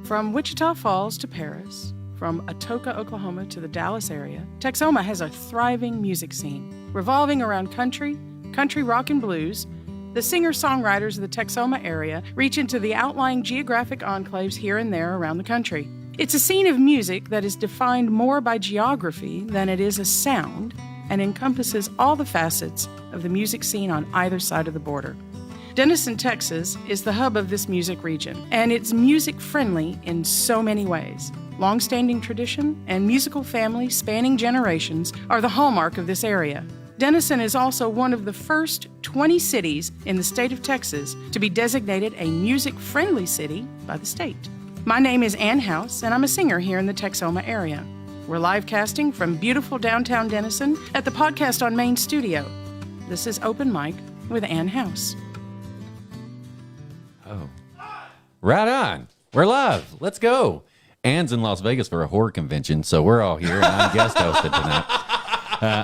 From Wichita Falls to Paris, from Atoka, Oklahoma to the Dallas area, Texoma has a thriving music scene. Revolving around country rock and blues, the singer-songwriters of the Texoma area reach into the outlying geographic enclaves here and there around the country. It's a scene of music that is defined more by geography than it is a sound and encompasses all the facets of the music scene on either side of the border. Denison, Texas is the hub of this music region, and it's music-friendly in so many ways. Long-standing tradition and musical family spanning generations are the hallmark of this area. Denison is also one of the first 20 cities in the state of Texas to be designated a music-friendly city by the state. My name is Ann House, and I'm a singer here in the Texoma area. We're live casting from beautiful downtown Denison at the Podcast on Main studio. This is Open Mic with Ann House. Oh, right on. We're live. Let's go. Ann's in Las Vegas for a horror convention, so we're all here, and I'm guest hosted tonight.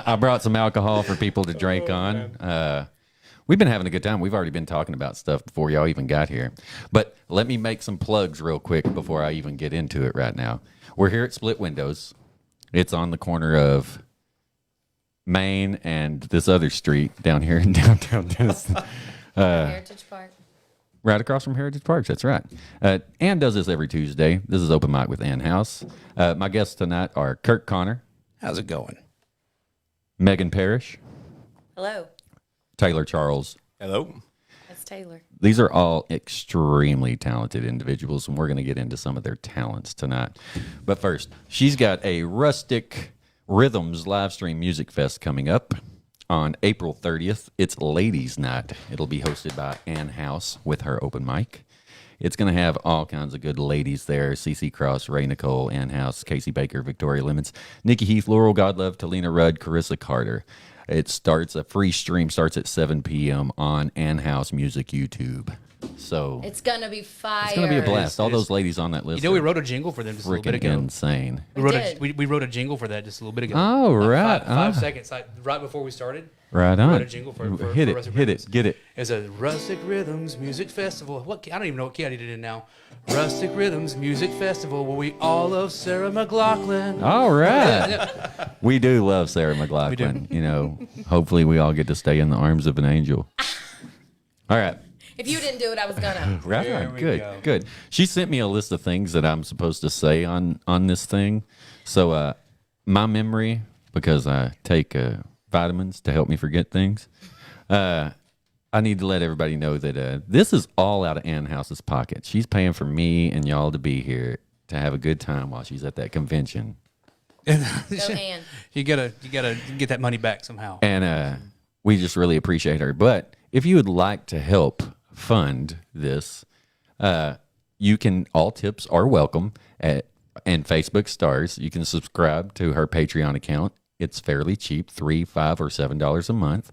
I brought some alcohol for people to drink on. We've been having a good time. We've already been talking about stuff before y'all even got here. But let me make some plugs real quick before I even get into it right now. We're here at Split Windows. It's on the corner of Main and this other street down here in downtown Denison. Heritage Park. Right across from Heritage Park, that's right. Ann does this every Tuesday. This is Open Mic with Ann House. My guests tonight are Kirt Connor. How's it going? Megan Parrish. Hello. Taylor Charles. Hello. That's Taylor. These are all extremely talented individuals, and we're going to get into some of their talents tonight. But first, she's got a Rustic Rhythms live stream music fest coming up on April 30th. It's Ladies Night. It'll be hosted by Ann House with her open mic. It's going to have all kinds of good ladies there. CeCe Cross, Ray Nicole, Ann House, Casey Baker, Victoria Lemons, Nikki Heath, Laurel Godlove, Talina Rudd, Carissa Carter. A free stream starts at 7 p.m. on Ann House Music YouTube. So it's going to be fire. It's going to be a blast. All those ladies on that list. You know, we wrote a jingle for them just a little bit ago. Insane. We wrote a jingle for that just a little bit ago. Oh, right. Five seconds, right before we started. Right on. We wrote a jingle for hit Rustic it, Rhythms. get it. It's a Rustic Rhythms Music Festival. I don't even know what key I needed in now. Rustic Rhythms Music Festival, where we all love Sarah McLachlan. All right. Yeah. We do love Sarah McLachlan. You know, hopefully we all get to stay in the arms of an angel. All right. If you didn't do it, I was gonna. Right on. Good. She sent me a list of things that I'm supposed to say on this thing. So my memory, because I take vitamins to help me forget things, I need to let everybody know that this is all out of Ann House's pocket. She's paying for me and y'all to be here to have a good time while she's at that convention. Go Ann. You gotta get that money back somehow. And we just really appreciate her. But if you would like to help fund this, you can. All tips are welcome and Facebook stars. You can subscribe to her Patreon account. It's fairly cheap, $3, $5, or $7 a month.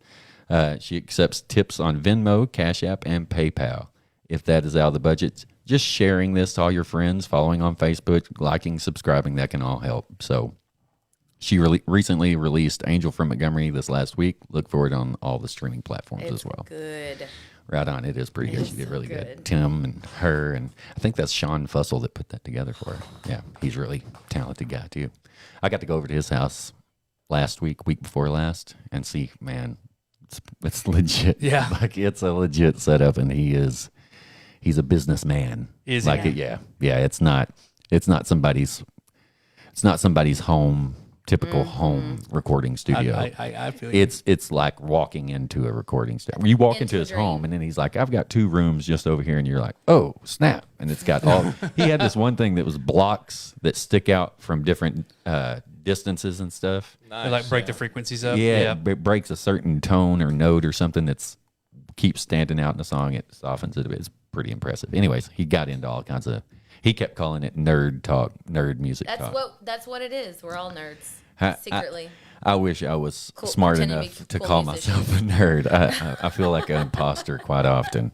She accepts tips on Venmo, Cash App, and PayPal. If that is out of the budget, just sharing this to all your friends, following on Facebook, liking, subscribing, that can all help. So she recently released Angel from Montgomery this last week. Look for it on all the streaming platforms as well. Good. Right on. It is pretty good. She did really good. Tim and her, and I think that's Sean Fussell that put that together for her. Yeah, he's a really talented guy, too. I got to go over to his house last week before last, and see, man, it's legit. Yeah. Like, it's a legit setup, and he's a businessman. Is like he? Yeah. It's not somebody's home, typical home recording studio. I feel you. It's like walking into a recording studio. You walk into his home, and then he's like, I've got 2 rooms just over here, and you're like, oh, snap. And it's got all, he had this one thing that was blocks that stick out from different distances and stuff. Nice. They like break the frequencies up. Yeah, it breaks a certain tone or note or something that's keeps standing out in the song. It softens it a bit. It's pretty impressive. Anyways, he got into all kinds of, he kept calling it nerd talk, nerd music talk. That's what it is. We're all nerds, secretly. I wish I was smart enough to call myself a nerd. I feel like an imposter quite often,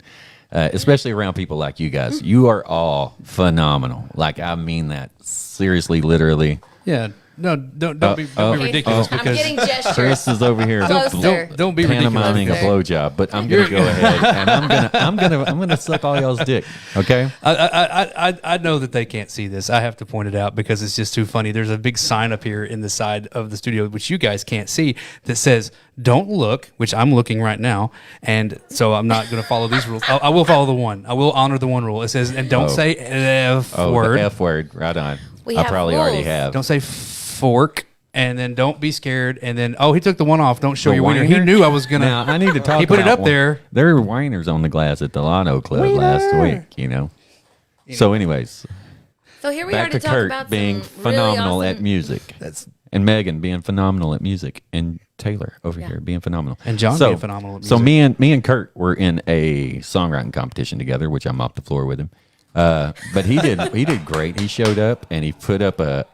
especially around people like you guys. You are all phenomenal. Like, I mean that seriously, literally. Yeah. No, don't be ridiculous I'm because getting gestures. Chris is over here. Closer. don't be ridiculous. Pantomiming a blowjob, but I'm gonna go ahead and I'm gonna suck all y'all's dick. Okay. I know that they can't see this. I have to point it out because it's just too funny. There's a big sign up here in the side of the studio, which you guys can't see, that says "Don't look," which I'm looking right now, and so I'm not going to follow these rules. I will follow the one. I will honor the one rule. It says, "And don't say F word." The F word. Right on. We I have probably rules. already have. Don't say fork. And then don't be scared. And then, he took the one off. Don't show The your wiener. wiener? He knew I was going Now I need to talk. He put it about up there. There were whiners on the glass at the Lano Club last week. So, anyways, So here we are back to to talk Kirt about being some really phenomenal awesome, at music, and Megan being phenomenal at music, and Taylor over here being phenomenal, And Jon being phenomenal at So music. me and Kirt were in a songwriting competition together, which I'm off the floor with him. But he did great. He showed up and he put up a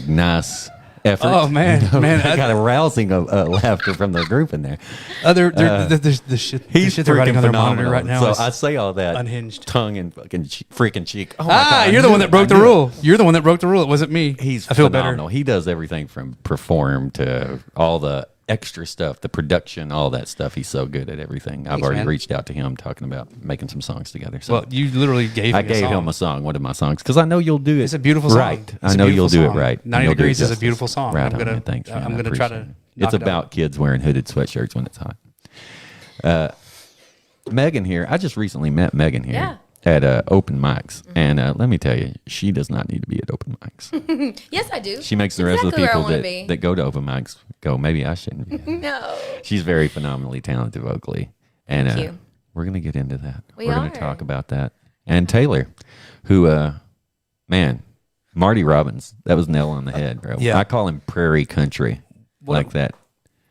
nice effort. Oh, man. I got a rousing of laughter from the group in there. There's the shit they're writing on their monitor right now. So is I say all that unhinged. tongue and fucking freaking cheek. Oh my God, You're I the knew one it. that broke I the knew it. rule. You're the one that broke the rule. It wasn't me. He's I feel phenomenal. better. He does everything from perform to all the extra stuff, the production, all that stuff. He's so good at everything. I've already man. reached out to him talking about making some songs together. So Well, you literally gave me I gave a song. him a song, one of my songs, because I know you'll do it. It's a beautiful song. right. It's I a know you'll beautiful do it song. right. 90 You'll do it Degrees is a justice. beautiful song. Right I'm on, gonna- man. Thanks, man. I'm I gonna try appreciate to it. knock It's it about out. kids wearing hooded sweatshirts when it's hot. Megan here. I just recently met Megan here. Yeah. At open mics, and let me tell you, she does not need to be at open mics. Yes, I do. She makes the rest of the Exactly where I people wanna be. that go to open mics go, maybe I shouldn't be. No. She's very phenomenally talented vocally. And Thank you. we're going to get into that. We We're going are. to talk about that. And Taylor, who, man, Marty Robbins, that was nail on the head, bro. Yeah. I call him prairie country, like that.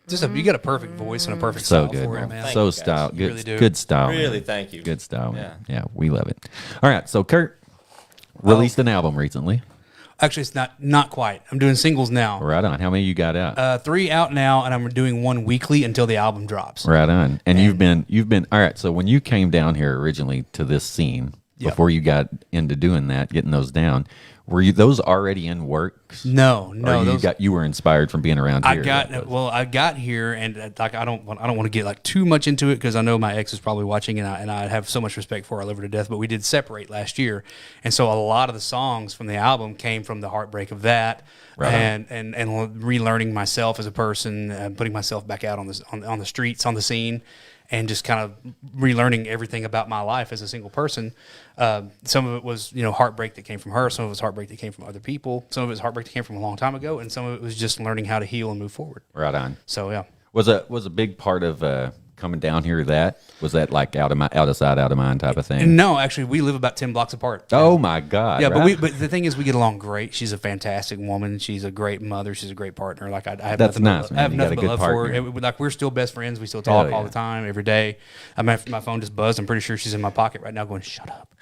You got a perfect voice and a perfect So style good, for it, bro. man. Thank So you, guys. style, You good, really do. good style. Really, man. thank you. Good style, man. Yeah. Yeah, we love it. All right, so Kirt released an album recently. Actually, it's not quite. I'm doing singles now. Right on. How many you got out? 3 out now, and I'm doing 1 weekly until the album drops. Right on. And you've been all right. So when you came down here originally to this scene, Yep. before you got into doing that, getting those down, were you those already in works? No, Or you were inspired from being around here. I got here, and I don't want to get like too much into it because I know my ex is probably watching, and I have so much respect for her. I love her to death. But we did separate last year, and so a lot of the songs from the album came from the heartbreak of that, Right. and relearning myself as a person, putting myself back out on the streets, on the scene. And just kind of relearning everything about my life as a single person. Some of it was, heartbreak that came from her. Some of it was heartbreak that came from other people. Some of it was heartbreak that came from a long time ago. And some of it was just learning how to heal and move forward. Right on. So, yeah. Was a big part of coming down here was that like out of sight, out of mind type of thing? No, actually, we live about 10 blocks apart. Oh my God! Yeah, right? but the thing is, we get along great. She's a fantastic woman. She's a great mother. She's a great partner. Like I have That's nothing nice, but, man. I have You got nothing a but good love for her. partner. Like we're still best friends. We still talk Hell all yeah. the time, every day. My phone just buzzed. I'm pretty sure she's in my pocket right now, going, "Shut up,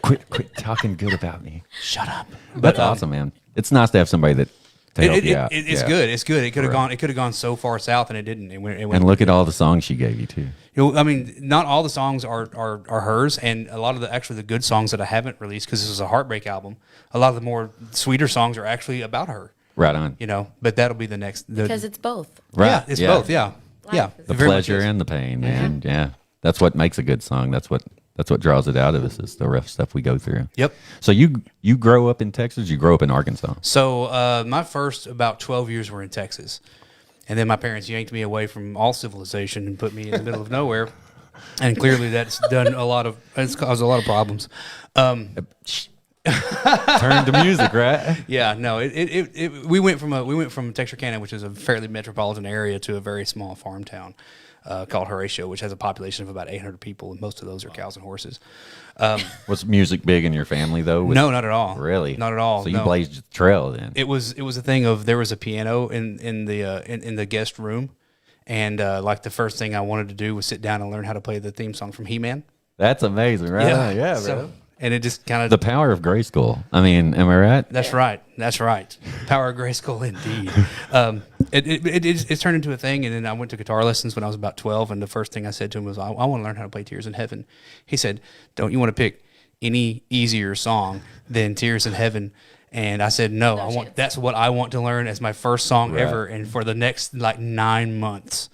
quit talking good about me. shut up." That's awesome, man. It's nice to have somebody that to help you out. It's Yeah. good. It's good. It could have gone so far south, and it didn't. It went, And look at all the songs she gave you too. I mean, not all the songs are hers, and a lot of the good songs that I haven't released because this is a heartbreak album. A lot of the more sweeter songs are actually about her. Right on. But that'll be the next. Because it's both. Right. Yeah, it's both. Yeah, Life yeah. is The It very much pleasure is. and the pain, man. Yeah. That's what makes a good song. That's what draws it out of us is the rough stuff we go through. Yep. So you grow up in Texas, you grow up in Arkansas. So my first about 12 years were in Texas, and then my parents yanked me away from all civilization and put me in the middle of nowhere. And clearly, it's caused a lot of problems. Turn to music, right? Yeah, no, we went from Texarkana, which is a fairly metropolitan area, to a very small farm town called Horatio, which has a population of about 800 people, and most of those are cows and horses. Was music big in your family though? No, not at all. Really? Not at all. So you no. blazed the trail then. It was a thing of there was a piano in the guest room, and like the first thing I wanted to do was sit down and learn how to play the theme song from He-Man. That's amazing, right? Yeah, So- bro. and it just kind of The power of Grayskull. I mean, am I right? That's right. Power of Grayskull, indeed. It's turned into a thing, and then I went to guitar lessons when I was about 12, and the first thing I said to him was, I want to learn how to play Tears in Heaven. He said, don't you want to pick any easier song than Tears in Heaven? And I said, no, chance. that's what I want to learn as my first song ever. And for the next like 9 months,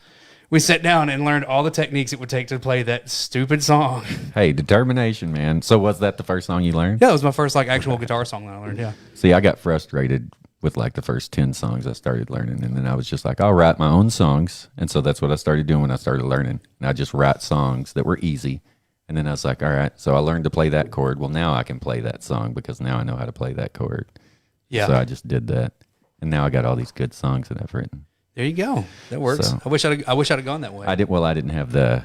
we sat down and learned all the techniques it would take to play that stupid song. Hey, determination, man. So was that the first song you learned? Yeah, it was my first like actual guitar song that I learned. Yeah. See, I got frustrated with like the first 10 songs I started learning. And then I was just like, I'll write my own songs. And so that's what I started doing when I started learning. And I just write songs that were easy. And then I was like, all right, so I learned to play that chord. Well, now I can play that song because now I know how to play that chord. Yeah. So I just did that. And now I got all these good songs that I've written. There you go. That works. So- I wish I'd have gone that way. I didn't have the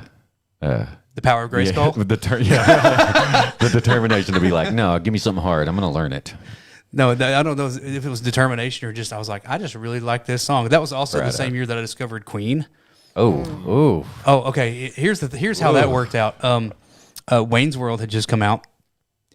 Power of Grayskull. The determination to be like, no, give me something hard. I'm going to learn it. No, I don't know if it was determination or just I was like, I just really like this song. That was also the Right same on. year that I discovered Queen. Oh. Oh, okay. Here's how that worked out. Wayne's World had just come out,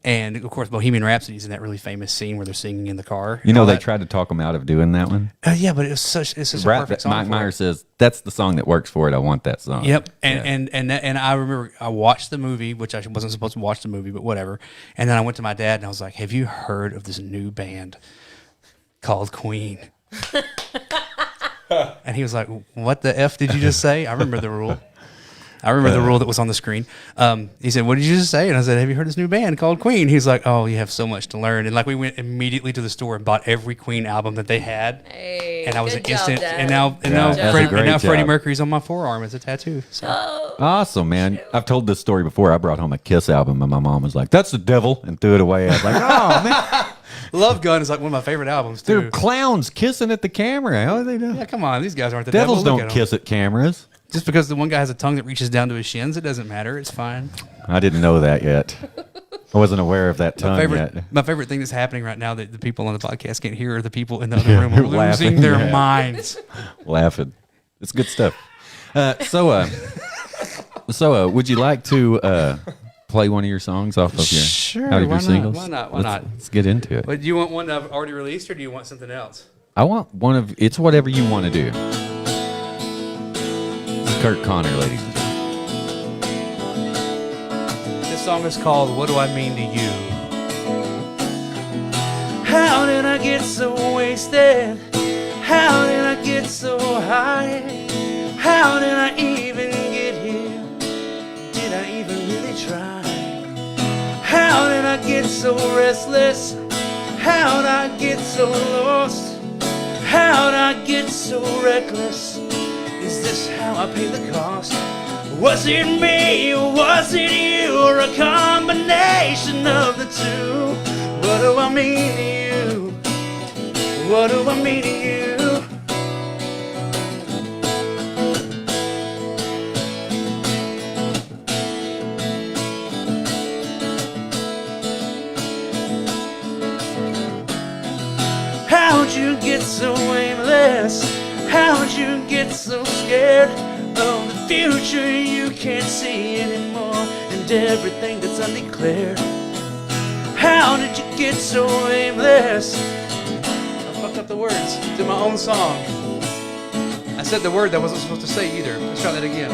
and of course, Bohemian Rhapsody is in that really famous scene where they're singing in the car. You know, and all they that. tried to talk them out of doing that one. Yeah, but it's such a perfect song. Mike for Myers it. says, that's the song that works for it. I want that song. Yep, and I remember I watched the movie, which I wasn't supposed to watch the movie, but whatever. And then I went to my dad and I was like, "Have you heard of this new band called Queen?" And he was like, "What the F did you just say?" I remember the rule. I remember the rule that was on the screen. He said, "What did you just say?" And I said, "Have you heard this new band called Queen?" He's like, "Oh, you have so much to learn." And like we went immediately to the store and bought every Queen album that they had. Hey, And I was an good job, instant. Dad. And now Good job. great Freddie job. Mercury's on my forearm as a tattoo. So. Awesome, man. I've told this story before. I brought home a Kiss album and my mom was like, that's the devil, and threw it away. I was like, oh, man. Love Gun is like one of my favorite albums too. They're clowns kissing at the camera. How are they doing? Yeah, come on, these guys aren't the Devils devil. Look don't at 'em. kiss at cameras. Just because the one guy has a tongue that reaches down to his shins, it doesn't matter. It's fine. I didn't know that yet. I wasn't aware of that tongue yet. My favorite thing that's happening right now that the people on the podcast can't hear are the people in the other room they're losing laughing, their yeah. minds. Laughing. It's good stuff. So, would you like to play one of your songs off of your, Sure, out of why your not? singles? Why not? Why not? Let's get into it. But do you want one I've already released, or do you want something else? I want one of, it's whatever you want to do. Kirt Connor, ladies and gentlemen. This song is called "What Do I Mean to You." How did I get so wasted? How did I get so high? How did I even get here? Did I even really try? How did I get so restless? How did I get so lost? How did I get so reckless? Is this how I pay the cost? Was it me or was it you, or a combination of the two? What do I mean to you? What do I mean to you? How'd you get so aimless? How'd you get so scared of the future you can't see anymore, and everything that's undeclared? How did you get so aimless? I fucked up the words to my own song. I said the word that I wasn't supposed to say either. Let's try that again.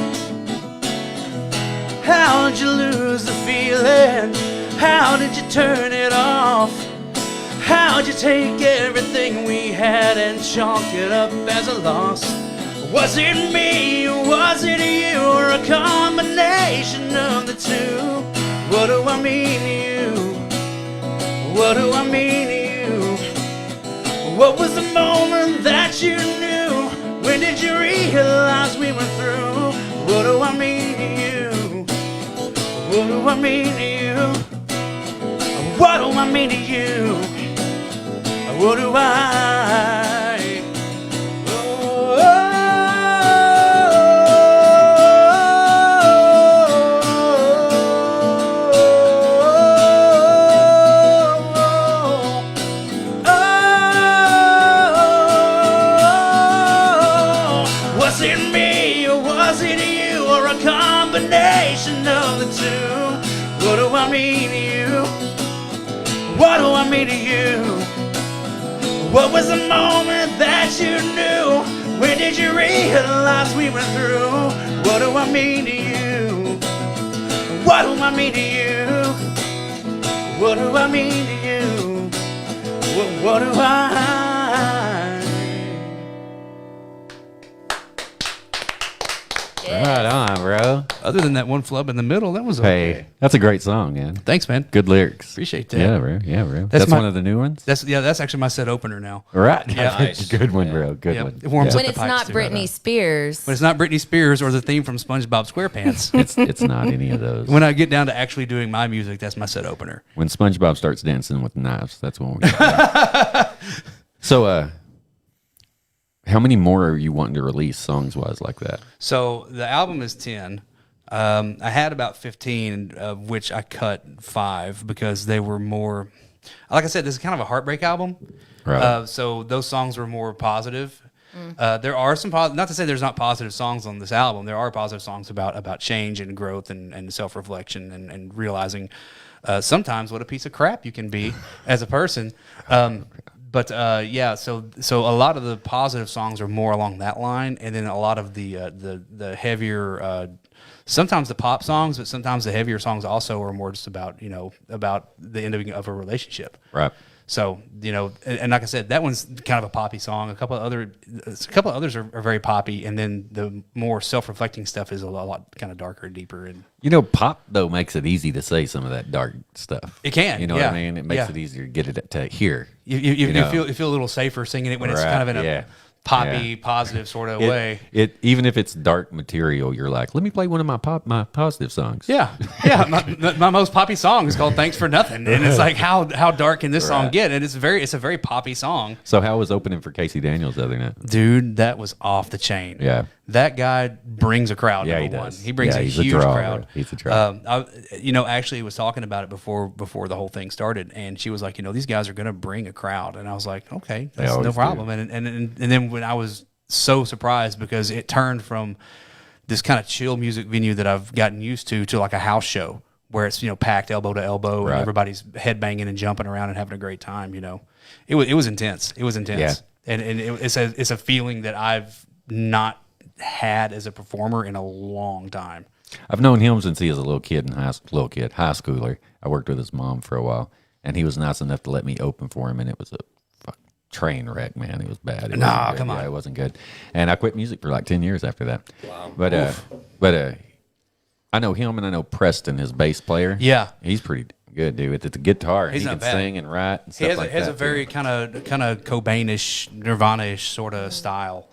How'd you lose the feeling? How did you turn it off? How'd you take everything we had and chalk it up as a loss? Was it me, or was it you, or a combination of the two? What do I mean to you? What do I mean to you? What was the moment that you knew? When did you realize we were through? What do I mean to you? What do I mean to you? What do I mean to you? What do I? Was it me, or was it you, or a combination of the two? What do I mean to you? What do I mean to you? What was the moment that you knew? When did you realize we were through? What do I mean to you? What do I mean to you? What do I mean to you? what do I? Right on, bro. Other than that one flub in the middle, that was okay. Hey, that's a great song, man. Thanks, man. Good lyrics. Appreciate that. Yeah, bro. Yeah, bro. That's That's my- one of the new ones. That's actually my set opener now. Right. Yeah. That's a good one, bro. Good Yep. one. It warms When up it's the pipes not too. Britney Spears. When it's not Britney Spears or the theme from SpongeBob SquarePants. It's not any of those. When I get down to actually doing my music, that's my set opener. When SpongeBob starts dancing with knives, that's when we. So, how many more are you wanting to release songs wise like that? So the album is 10. I had about 15, of which I cut 5 because they were more. Like I said, this is kind of a heartbreak album. Right. So those songs were more positive. There are some not to say there's not positive songs on this album. There are positive songs about change and growth and self-reflection and realizing sometimes what a piece of crap you can be as a person. But yeah, so a lot of the positive songs are more along that line, and then a lot of the heavier, sometimes the pop songs, but sometimes the heavier songs also are more just about about the ending of a relationship. Right. So and like I said, that one's kind of a poppy song. A couple of others are very poppy, and then the more self-reflecting stuff is a lot kind of darker and deeper. And Pop though makes it easy to say some of that dark stuff. It can, You know yeah. what I mean? It makes Yeah. it easier to get it to hear. you know. feel a little safer singing it when it's Right, kind of in a yeah. poppy, Yeah. positive sort of way. It even if it's dark material, you're like, let me play one of my positive songs. Yeah, yeah. My most poppy song is called "Thanks for Nothing," and it's like how dark can this song Right. get? And it's a very poppy song, So how was opening for Casey Daniels the other night? dude. That was off the chain. Yeah. that guy brings a crowd. Yeah, he number one, does. he brings Yeah, a he's a huge draw, crowd. bro. He's a draw. Actually was talking about it before the whole thing started, and she was like, these guys are going to bring a crowd, and I was like, okay, that's no always problem. And then when I was so surprised because it turned from this kind of chill music venue that I've gotten used to like a house show where it's packed elbow to elbow Right. and everybody's headbanging and jumping around and having a great time. It was intense. It was intense, and it's a feeling that I've not had as a performer in a long time. I've known him since he was a little kid, high schooler. I worked with his mom for a while, and he was nice enough to let me open for him, and it was a train wreck, man. It was bad. Nah, come on. Yeah, it wasn't good. And I quit music for like 10 years after that. Wow. But I know him, and I know Preston, his bass player. Yeah. He's pretty good, dude. With the guitar, He's he not can bad. sing and write and stuff He has, like has that. a very kind of Cobain-ish, Nirvana-ish sort of style.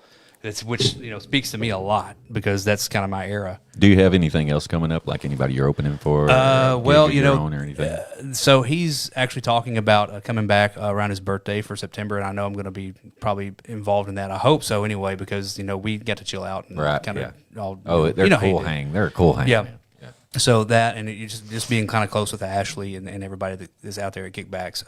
Which speaks to me a lot because that's kind of my era. Do you have anything else coming up, like anybody you're opening for? Well, or anything? So he's actually talking about coming back around his birthday for September, and I know I'm going to be probably involved in that. I hope so anyway, because we get to chill out and Right, kind of yeah. all. They're how you cool do. hang. They're a cool hang. Yeah. Man. So that and just being kind of close with Ashley and everybody that is out there at Kickbacks,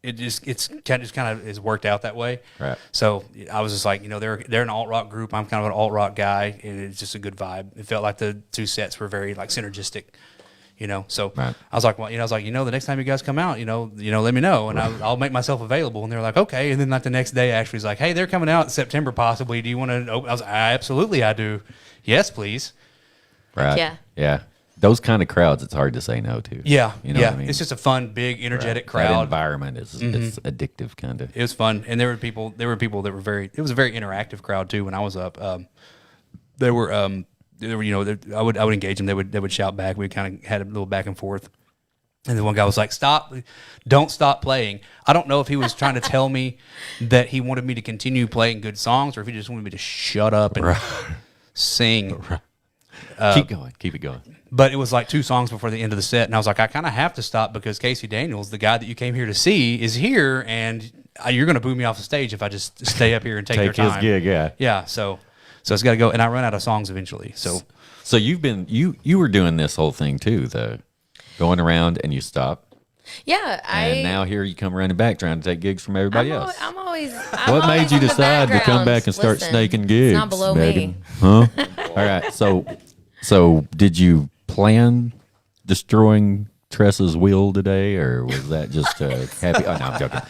it's kind of is worked out that way. Right. So I was just like, they're an alt rock group. I'm kind of an alt rock guy, and it's just a good vibe. It felt like the two sets were very like synergistic. So Right. I was like, the next time you guys come out, let me know, and I'll make myself available. And they're like, okay. And then like the next day, Ashley's like, hey, they're coming out in September possibly. Do you want to? I was like, absolutely, I do. Yes, please. Right. Yeah. Yeah. Those kind of crowds, it's hard to say no to. Yeah, You know yeah. what I mean? It's just a fun, big, energetic That crowd. environment is it's addictive, kind of. It was fun, and there were people that were very. It was a very interactive crowd too. When I was up, there were I would engage them. They would shout back. We kind of had a little back and forth. And then one guy was like, don't stop playing. I don't know if he was trying to tell me that he wanted me to continue playing good songs, or if he just wanted me to shut up and sing. Keep going. Keep it going. But it was like 2 songs before the end of the set, and I was like, I kind of have to stop because Casey Daniels, the guy that you came here to see, is here, and you're going to boo me off the stage if I just stay up here and take your Take his time. gig, yeah. Yeah, so it's got to go, and I run out of songs eventually. So you've been you were doing this whole thing too, the going around and you stop, Yeah, and now here you come running back trying to take gigs from everybody else. I'm always. What made you decide to come back and start snaking gigs? It's not below Megan? me. Huh? All right. So did you plan destroying Tressa's wheel today, or was that just happy? Oh no, I'm joking.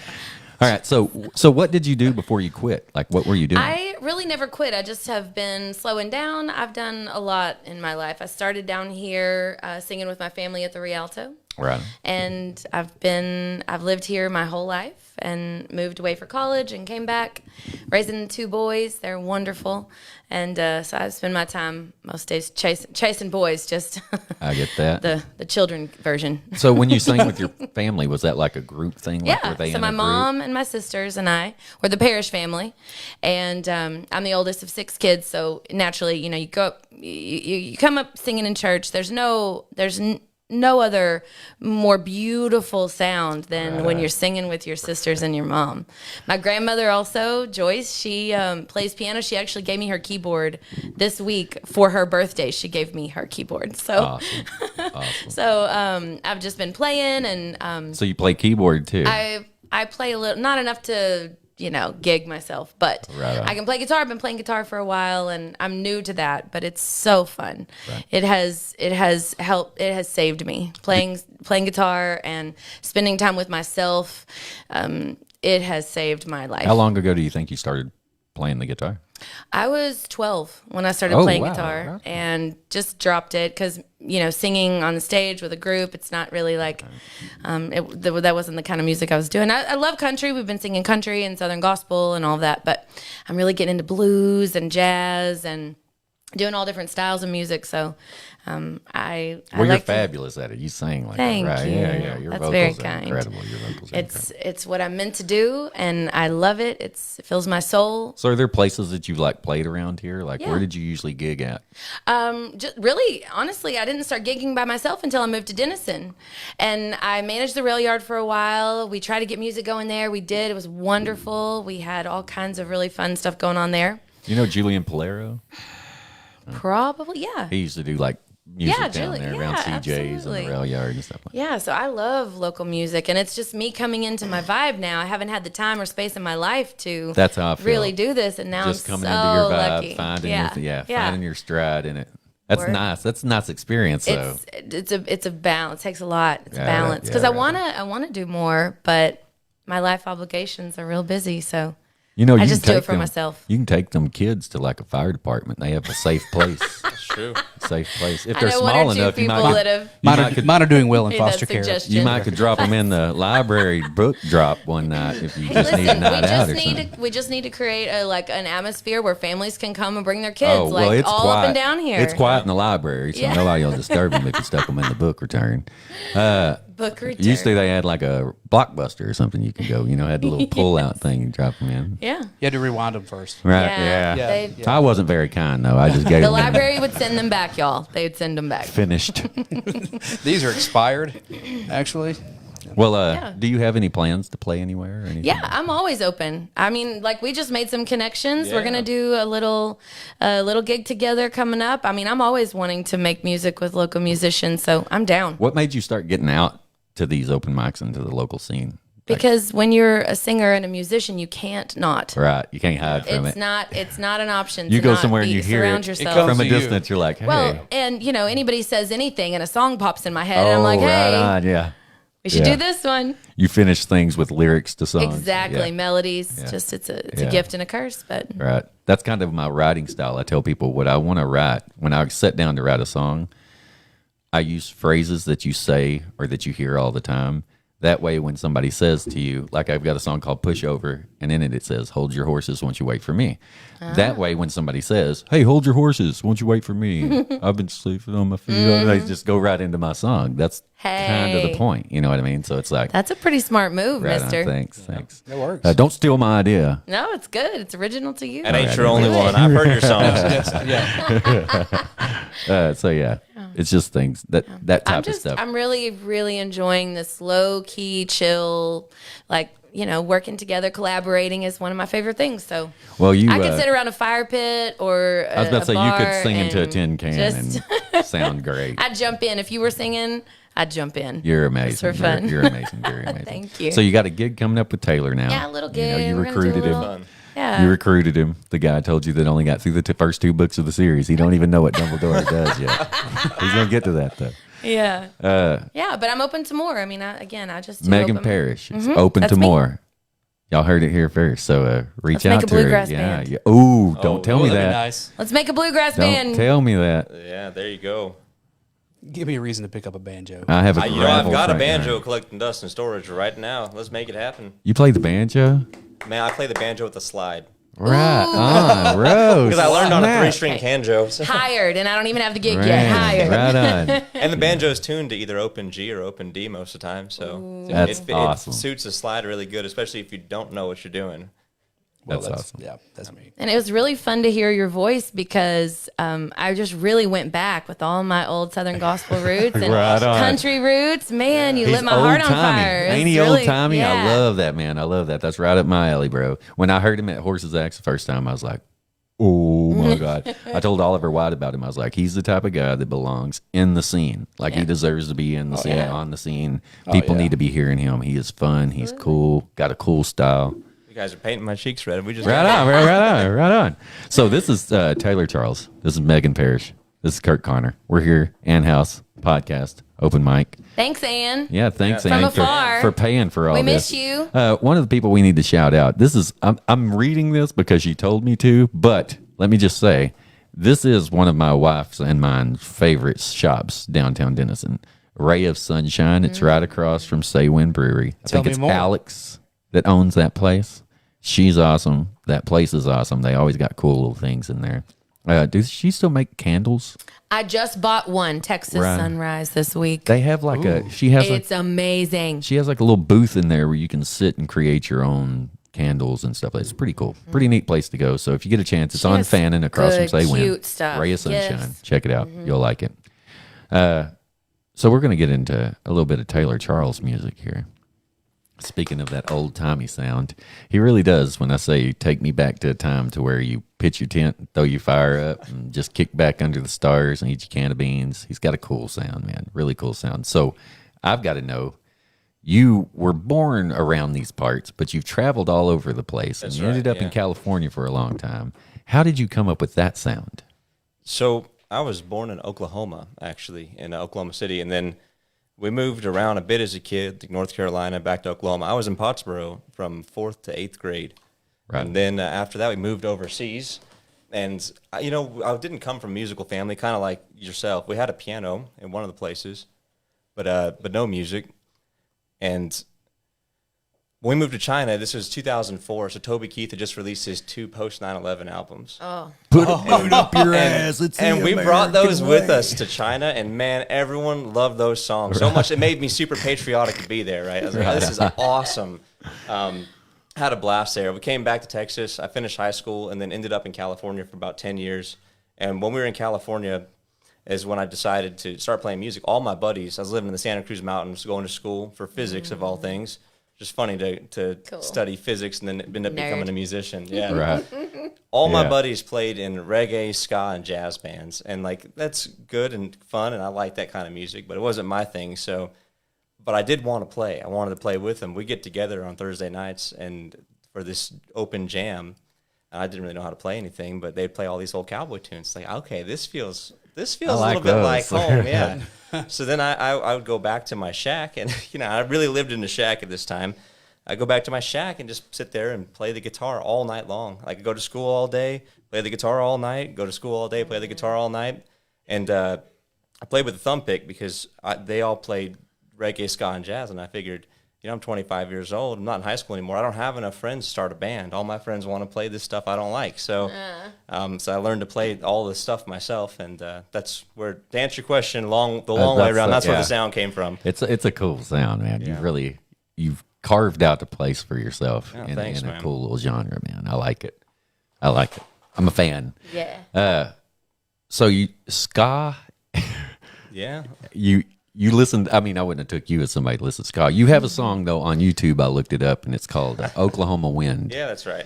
All right. So what did you do before you quit? Like, what were you doing? I really never quit. I just have been slowing down. I've done a lot in my life. I started down here singing with my family at the Rialto. Right. And I've lived here my whole life and moved away for college and came back, raising 2 boys. They're wonderful. And so I spend my time most days chasing boys, just I get that. the children version. So when you sang with your family, was that like a group thing? Like, Yeah, were they so in my a group? mom and my sisters and I were the Parrish family, and I'm the oldest of 6 kids. So naturally, you go up, you come up singing in church. There's no other more beautiful sound than when you're singing with your sisters and your mom. My grandmother also, Joyce, she plays piano. She actually gave me her keyboard this week for her birthday. She gave me her keyboard. So, Awesome. so I've just been playing, and So you play keyboard too? I play a little, not enough to gig myself, but Right on. I can play guitar. I've been playing guitar for a while, and I'm new to that, but it's so fun. Right. It has helped. It has saved me playing guitar and spending time with myself. It has saved my life. How long ago do you think you started playing the guitar? I was 12 when I started Oh, playing wow. guitar, Right. and just dropped it because singing on the stage with a group, it's not really like that wasn't the kind of music I was doing. I love country. We've been singing country and Southern gospel and all of that, but I'm really getting into blues and jazz and doing all different styles of music. So I Well, you're like to. fabulous at it. You sing like Thank that, right? you. Yeah. Your That's vocals very are kind. incredible. Your vocals are incredible. It's what I'm meant to do, and I love it. It fills my soul. So are there places that you've like played around here? Like Yeah. where did you usually gig at? Just really, honestly, I didn't start gigging by myself until I moved to Denison, and I managed the rail yard for a while. We tried to get music going there. We did. It was wonderful. We had all kinds of really fun stuff going on there. You know Julian Polero? Probably, yeah. He used to do like music Yeah, down there around CJ's and absolutely. the rail yard and stuff like that. Yeah, so I love local music, and it's just me coming into my vibe now. I haven't had the time or space in my life to That's how I feel. really do this, and now Just I'm coming so into your vibe, lucky. finding your stride in it. That's Word. nice. That's a nice experience though. It's a balance. It takes a lot. It's a Yeah, balance because yeah, I wanna do more, but my life obligations are real busy. So You know, I you just can do take it for them- myself. You can take them kids to like a fire department. They have a safe place. That's true. Safe place. If I they're know one small or two enough, you people might that could, have Mine are doing well in made that foster care. suggestion. you might could drop them in the library book drop one night if you Hey, just need a listen, night out or something. we just need to create an atmosphere where families can come and bring their kids, Oh, well, it's all quiet. up and down here. It's quiet in the library, so Yeah. nobody will disturb them if you stuck them in the book return. Book return. Usually they had like a Blockbuster or something you could go, had a little pull-out thing you drop them in. Yeah. You had to rewind them first. Right, Yeah. yeah. They- I wasn't very kind, though. I just gave The them library would send them back, y'all. They would send them back. finished. These are expired, actually. Well, Yeah. do you have any plans to play anywhere or anything? Yeah, I'm always open. I mean, we just made some connections. We're Yeah. gonna do a little gig together coming up. I mean, I'm always wanting to make music with local musicians, so I'm down. What made you start getting out to these open mics and to the local scene? Because when you're a singer and a musician, you can't not. Right, you can't hide from It's it. not. It's not an option. You to go not somewhere and you hear surround it. It yourself. comes From a to you. distance, you're like, hey. Well, and anybody says anything, and a song pops in my head, oh, and I'm like, hey, right on, yeah. we should Yeah. do this one. You finish things with lyrics to songs. Exactly, Yeah. melodies. Yeah. Just it's a Yeah. gift and a curse, but Right. That's kind of my writing style. I tell people what I want to write. When I sit down to write a song, I use phrases that you say or that you hear all the time. That way, when somebody says to you, like I've got a song called Pushover, and in it says, hold your horses, won't you wait for me? That way, when somebody says, hey, hold your horses, won't you wait for me? I've been sleeping on my feet. They just go right into my song. That's kind of the Hey. point. You know what I mean? So it's like, that's a pretty smart move, right on, mister. thanks. That works. Don't steal my idea. No, it's good. It's original to you. That ain't Alright, your only anyway. one. I've heard your songs. Yeah. So yeah, it's just things that type of stuff. I'm really, really enjoying this low key, chill, working together, collaborating is one of my favorite things. So Well, you, I could sit around a fire pit or I was about to say you could sing into a and tin can just- and sound great. I'd jump in if you were singing. I'd jump in. You're amazing. for fun. You're amazing. Very amazing. Thank you. So you got a gig coming up with Taylor now. Yeah, a little You know, gig. you We're gonna do a recruited him. little- Fun. Yeah. You recruited him. The guy I told you that only got through the first 2 books of the series. He don't even know what Dumbledore does yet. He's gonna get to that though. Yeah. Yeah, but I'm open to more. I mean, I just do Megan open- Parrish is open That's to me. more. Y'all heard it here first. So reach Let's make out a to her. bluegrass Yeah. band. Yeah. Ooh, don't tell me that'd be that. nice. Let's make a bluegrass Don't band. tell me that. Yeah, there you go. Give me a reason to pick up a banjo. I have a I've gravel got a front banjo yard. collecting dust in storage right now. Let's make it happen. You play the banjo? Man, I play the banjo with a slide. Right on, Rose. Because I learned on a Snap. 3-string banjo. So. Hired, and I don't even have the gig Right, yet. Hired. right on. And the banjo is tuned to either open G or open D most of the time. So That's it awesome. suits a slide really good, especially if you don't know what you're doing. Well, That's awesome. Yeah, that's me. And it was really fun to hear your voice because I just really went back with all my old Southern gospel roots and Right on. country roots. Man, you He's lit my heart on old-timey. fire. Ain't It's he really- old-timey? I yeah. love that, man. I love that. That's right up my alley, bro. When I heard him at Horse's Axe the first time, I was like, oh, my God. I told Oliver White about him. I was like, he's the type of guy that belongs in the scene. Like, he deserves to be in the scene, on the scene. People need to be hearing him. He is fun. He's cool. Got a cool style. You guys are painting my cheeks red. We just Right on, right on. So this is Taylor Charles. This is Megan Parrish. This is Kirt Connor. We're here, Ann House podcast, open mic. Thanks, Ann. Yeah, thanks, From Ann, afar. for paying for all We this. miss you. One of the people we need to shout out. This is I'm reading this because she told me to, but let me just say, this is one of my wife's and mine's favorite shops downtown Denison. Ray of Sunshine. It's right across from Say When Brewery. I Tell think me it's more. Alex that owns that place. She's awesome. That place is awesome. They always got cool little things in there. Does she still make candles? I just bought one Texas Right. Sunrise this week. They have like she has It's amazing. she has like a little booth in there where you can sit and create your own candles and stuff. It's pretty cool. Pretty neat place to go. So if you get a chance, it's on has Fannin across from good, Say When. cute stuff. Ray of Sunshine. Yes. Check it out. You'll like it. So we're going to get into a little bit of Taylor Charles music here. Speaking of that old timey sound, he really does. When I say take me back to a time to where you pitch your tent, throw your fire up, and just kick back under the stars and eat your can of beans. He's got a cool sound, man. Really cool sound. So I've got to know, you were born around these parts, but you've traveled all over the place, and That's you ended right, up in yeah. California for a long time. How did you come up with that sound? So I was born in Oklahoma, actually, in Oklahoma City, and then we moved around a bit as a kid, like North Carolina, back to Oklahoma. I was in Pottsboro from 4th to 8th grade. Right. And then after that, we moved overseas. And, I didn't come from a musical family, kind of like yourself. We had a piano in one of the places, but no music. And when we moved to China, this was 2004, so Toby Keith had just released his 2 post 9/11 albums. Put it up your ass. It's And we brought those with us to China, and man, everyone loved those songs so much. It made me super patriotic to be there, right? I was like, oh, this is awesome. Had a blast there. We came back to Texas. I finished high school and then ended up in California for about 10 years. And when we were in California is when I decided to start playing music. All my buddies, I was living in the Santa Cruz Mountains, going to school for physics of all things. Just funny to Cool. study physics and then end up Nerd. becoming a musician. Yeah. Right. All my Yeah. buddies played in reggae, ska, and jazz bands, and like that's good and fun, and I like that kind of music, but it wasn't my thing. So, but I did want to play. I wanted to play with them. We get together on Thursday nights and for this open jam. And I didn't really know how to play anything, but they'd play all these old cowboy tunes. Like, okay, this feels a like little bit like those. home, yeah. So then I would go back to my shack, and I really lived in the shack at this time. I go back to my shack and just sit there and play the guitar all night long. I could go to school all day, play the guitar all night, go to school all day, play the guitar all night. And I played with a thumb pick because they all played reggae, ska, and jazz, and I figured, I'm 25 years old. I'm not in high school anymore. I don't have enough friends to start a band. All my friends want to play this stuff I don't like. So so I learned to play all this stuff myself, and that's where, to answer your question, the long way around, that's where the sound came from. It's a cool sound, man. Yeah. You've carved out a place for yourself in thanks, a man. cool little genre, man. I like it. I'm a fan. Yeah. So you ska, Yeah. you listened. I mean, I wouldn't have took you as somebody to listen to ska. You have a song though on YouTube. I looked it up, and it's called Oklahoma Wind. Yeah, that's right.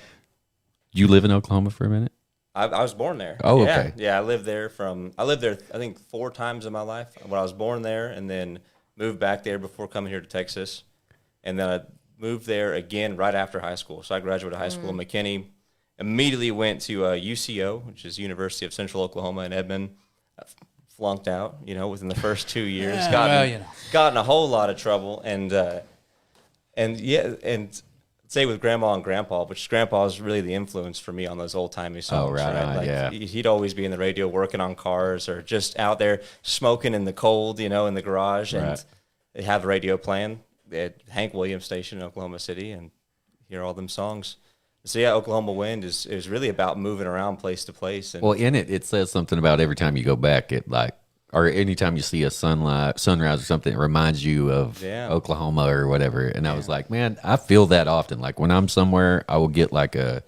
You live in Oklahoma for a minute? I was born there. Oh, Yeah. okay. Yeah, I lived there I think 4 times in my life. When I was born there and then moved back there before coming here to Texas. And then I moved there again right after high school. So I graduated high school in McKinney, immediately went to UCO, which is University of Central Oklahoma in Edmond. I flunked out, within the first 2 years. Got in a whole lot of trouble. And say with Grandma and Grandpa, which Grandpa is really the influence for me on those old-timey songs. right on, Like yeah. he'd always be in the radio working on cars or just out there smoking in the cold, in the garage, and they have the radio playing at Hank Williams Station in Oklahoma City and hear all them songs. So yeah, Oklahoma Wind is really about moving around place to place. And Well, in it says something about every time you go back, or anytime you see a sunrise or something, it reminds you of Oklahoma or whatever. And I was like, man, I feel that often. Like when I'm somewhere, I will get like a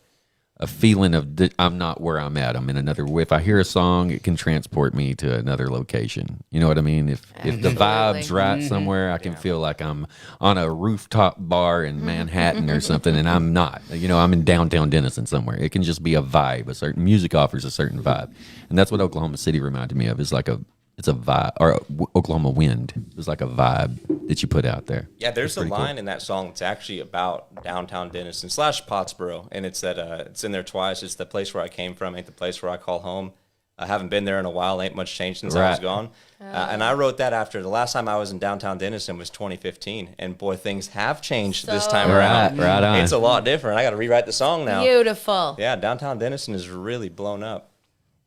feeling of I'm not where I'm at. I'm in another. If I hear a song, it can transport me to another location. You know what I mean? If the vibe's right somewhere, I can feel like I'm on a rooftop bar in Manhattan or something, and I'm not. I'm in downtown Denison somewhere. It can just be a vibe. A certain music offers a certain vibe, and that's what Oklahoma City reminded me of. It's a vibe, or Oklahoma Wind. It was like a vibe that you put out there. Yeah, there's a line in that song that's actually about downtown Denison / Pottsboro, and it's that it's in there twice. It's the place where I came from, ain't the place where I call home. I haven't been there in a while, ain't much changed since I was gone. And I wrote that after the last time I was in downtown Denison was 2015, and boy, things have changed this time around. Right on. It's a lot different. I got to rewrite the song now. Beautiful. Yeah, downtown Denison is really blown up.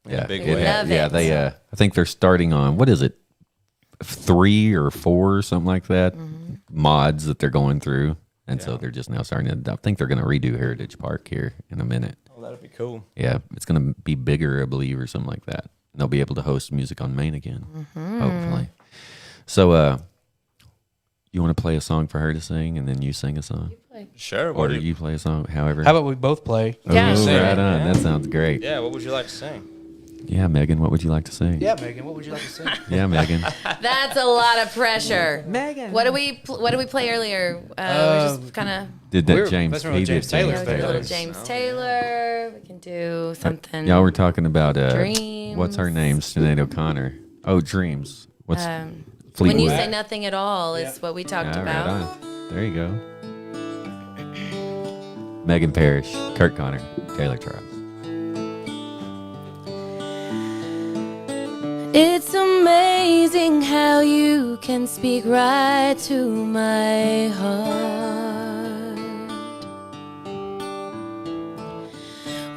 In a big We way. love it. They. I think they're starting on what is it, 3 or 4 or something like that, mods that they're going through, and so they're just now starting to. I think they're going to redo Heritage Park here in a minute. Oh, that'd be cool. Yeah, it's going to be bigger, I believe, or something like that. And they'll be able to host music on Main again, hopefully. So, you want to play a song for her to sing, and then you sing a song, Sure. or do you play a song? However, How about we both play? Yeah. Oh, Sing. right on. That sounds great. Yeah, what would you like to sing? Yeah, Megan, what would you like to sing? Yeah, Megan, what would you like to sing? Yeah, Megan. That's a lot of pressure. Megan. What did we play earlier? We're just kind of Did that We're James? messing around He with did James Taylor's a little Taylor's. James Taylor. We can do something. Y'all were talking about Dreams. what's her name? Sinead O'Connor. Oh, Dreams. What's When Fleetwood? you say nothing at all is what we talked Yeah, about. right on. There you go. Megan Parrish, Kirt Connor, Taylor Charles. It's amazing how you can speak right to my heart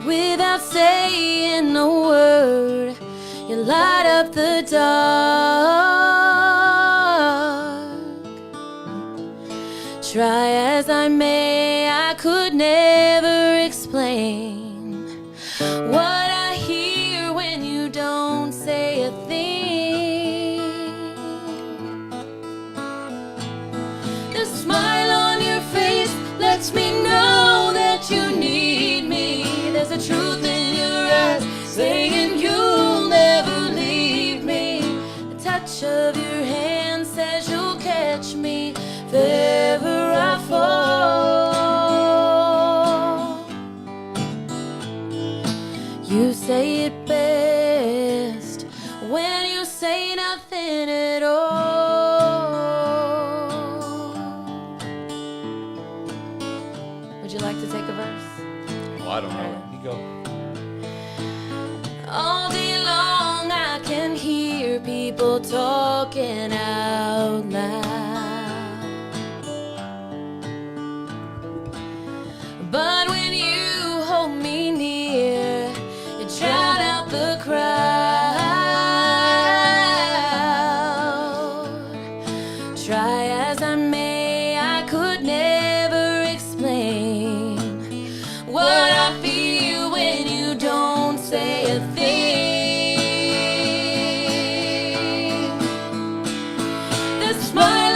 without saying a word. You light up the dark. Try as I may, I could never explain what I hear when you don't say a thing. The smile on your face lets me know that you need me. There's a truth in your eyes saying you'll never leave me. The touch of your hand says you'll catch me if ever I fall. You say it best when you say nothing at all. Would you like to take a verse? Well, I don't know. You go. All day long I can hear people talking out loud, but when you hold me near, you drown out the crowd. Try as I may, I could never explain what I feel when you don't say a thing. The smile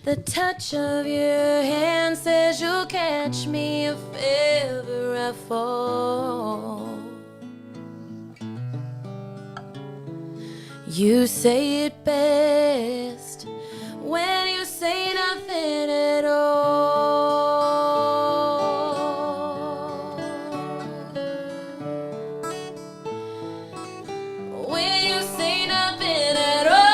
The touch of your hand says you'll catch me if ever I fall. You say it best when you say nothing at all. When you say nothing at all.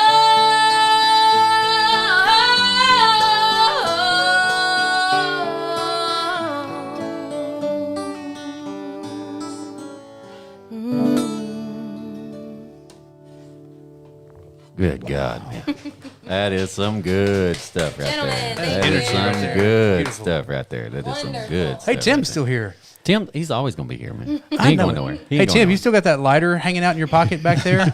Good God, man. That is some good stuff right Gentlemen, there. thank That you. is some good stuff right there. That is some good stuff. Hey, Tim's right still here. there. Tim, he's always going to be here, man. He I ain't know going it. nowhere. He Hey, ain't going Tim, you nowhere. still got that lighter hanging out in your pocket back there?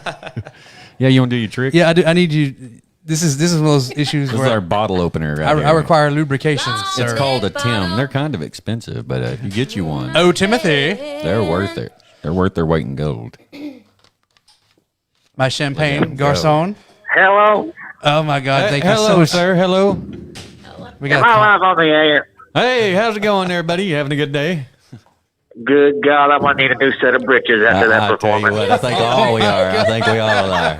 Yeah, you want to do your trick? Yeah, I do. I need you. This is one of those issues This is where our bottle opener right here. I require lubrication, It's sir. It's called a Tim. They're kind of expensive, but if you get you one, Oh, Timothy. they're worth it. They're worth their weight in gold. My champagne Let him go. garçon. Hello? Oh, my God. Thank you so hello, much. sir. Hello. We Am got I live on the air? Hey, how's it going there, buddy? You having a good day? Good God, I'm going to need a new set of britches after that I'll tell you performance. what, I think all we are. I think we all are.